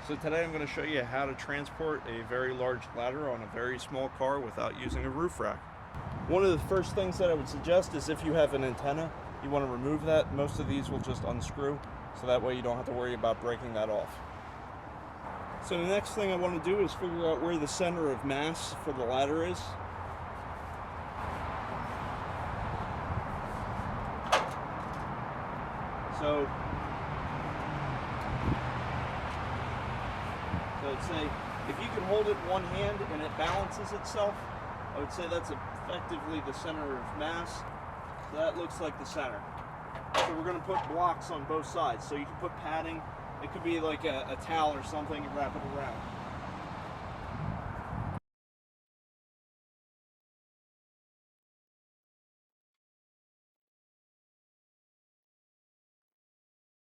So today I'm going to show you how to transport a very large ladder on a very small car without using a roof rack. One of the first things that I would suggest is if you have an antenna, you want to remove that. Most of these will just unscrew, so that way you don't have to worry about breaking that off. So the next thing I want to do is figure out where the center of mass for the ladder is. So I'd say if you can hold it in one hand and it balances itself, I would say that's effectively the center of mass. So that looks like the center. So we're going to put blocks on both sides. So you can put padding. It could be like a towel or something and wrap it around.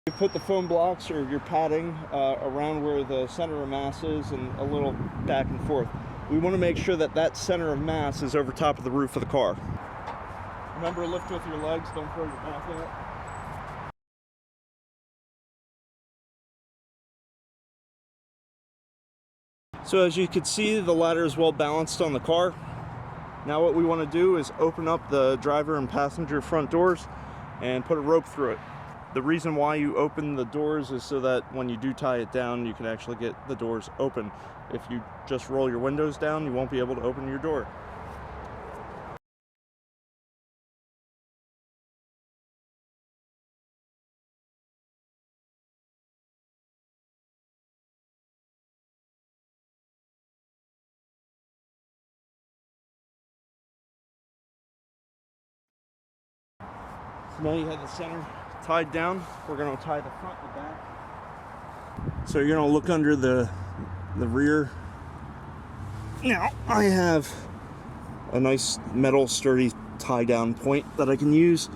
You put the foam blocks or your padding around where the center of mass is and a little back and forth. We want to make sure that that center of mass is over top of the roof of the car. Remember, lift with your legs, don't throw your back in it. So as you can see, the ladder is well balanced on the car. Now what we want to do is open up the driver and passenger front doors and put a rope through it. The reason why you open the doors is so that when you do tie it down, you can actually get the doors open. If you just roll your windows down, you won't be able to open your door. So now you have the center tied down. We're going to tie the front and back. So you're going to look under the rear. Now I have a nice metal sturdy tie down point that I can use.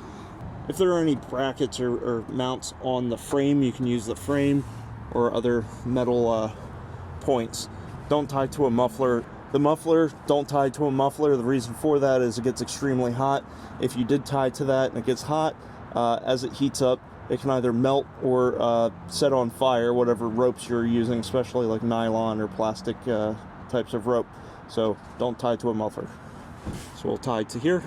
If there are any brackets or mounts on the frame, you can use the frame or other metal points. Don't tie to a muffler. The muffler, don't tie to a muffler. The reason for that is it gets extremely hot. If you did tie to that and it gets hot, as it heats up, it can either melt or set on fire, whatever ropes you're using, especially like nylon or plastic types of rope. So don't tie to a muffler. So we'll tie to here.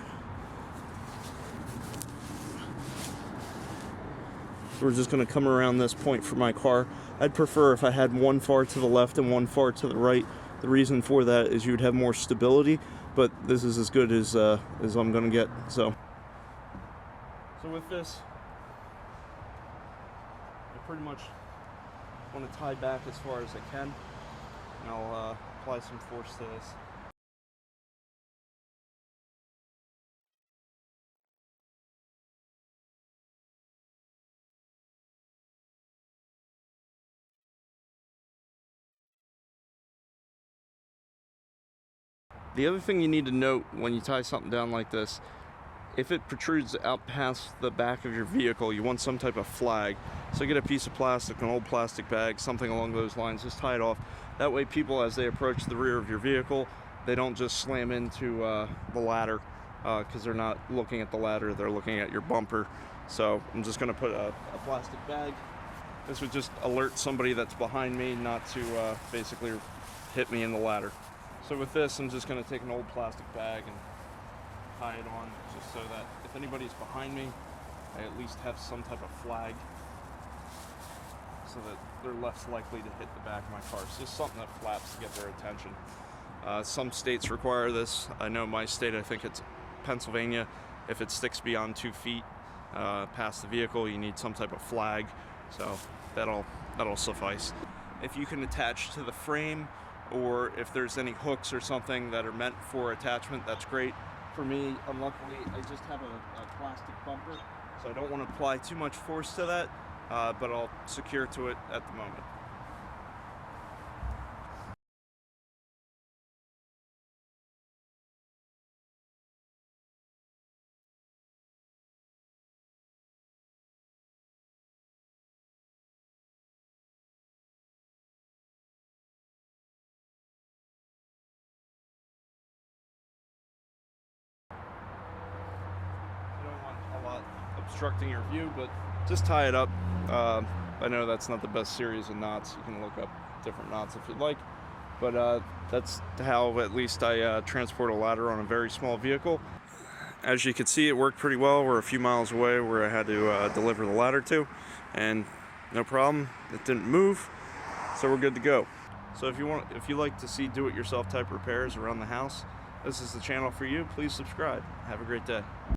So we're just going to come around this point for my car. I'd prefer if I had one far to the left and one far to the right. The reason for that is you'd have more stability, but this is as good as I'm going to get. So with this, I pretty much want to tie back as far as I can, and I'll apply some force to this. The other thing you need to note when you tie something down like this, if it protrudes out past the back of your vehicle, you want some type of flag. So get a piece of plastic, an old plastic bag, something along those lines, just tie it off. That way people, as they approach the rear of your vehicle, they don't just slam into the ladder because they're not looking at the ladder, they're looking at your bumper. So I'm just gonna put a plastic bag. This would just alert somebody that's behind me not to basically hit me in the ladder. So with this, I'm just going to take an old plastic bag and tie it on, just so that if anybody's behind me, I at least have some type of flag, so that they're less likely to hit the back of my car. It's just something that flaps to get their attention. Some states require this. I know my state, I think it's Pennsylvania, if it sticks beyond 2 feet past the vehicle, you need some type of flag, so that'll suffice. If you can attach to the frame, or if there's any hooks or something that are meant for attachment, that's great. For me, unluckily, I just have a plastic bumper, so I don't want to apply too much force to that, but I'll secure to it at the moment. Obstructing your view, but just tie it up. I know that's not the best series of knots. You can look up different knots if you'd like. But that's how at least I transport a ladder on a very small vehicle. As you can see, it worked pretty well. We're a few miles away where I had to deliver the ladder to, and no problem, it didn't move, so we're good to go. So if you like to see do-it-yourself type repairs around the house, this is the channel for you. Please subscribe. Have a great day.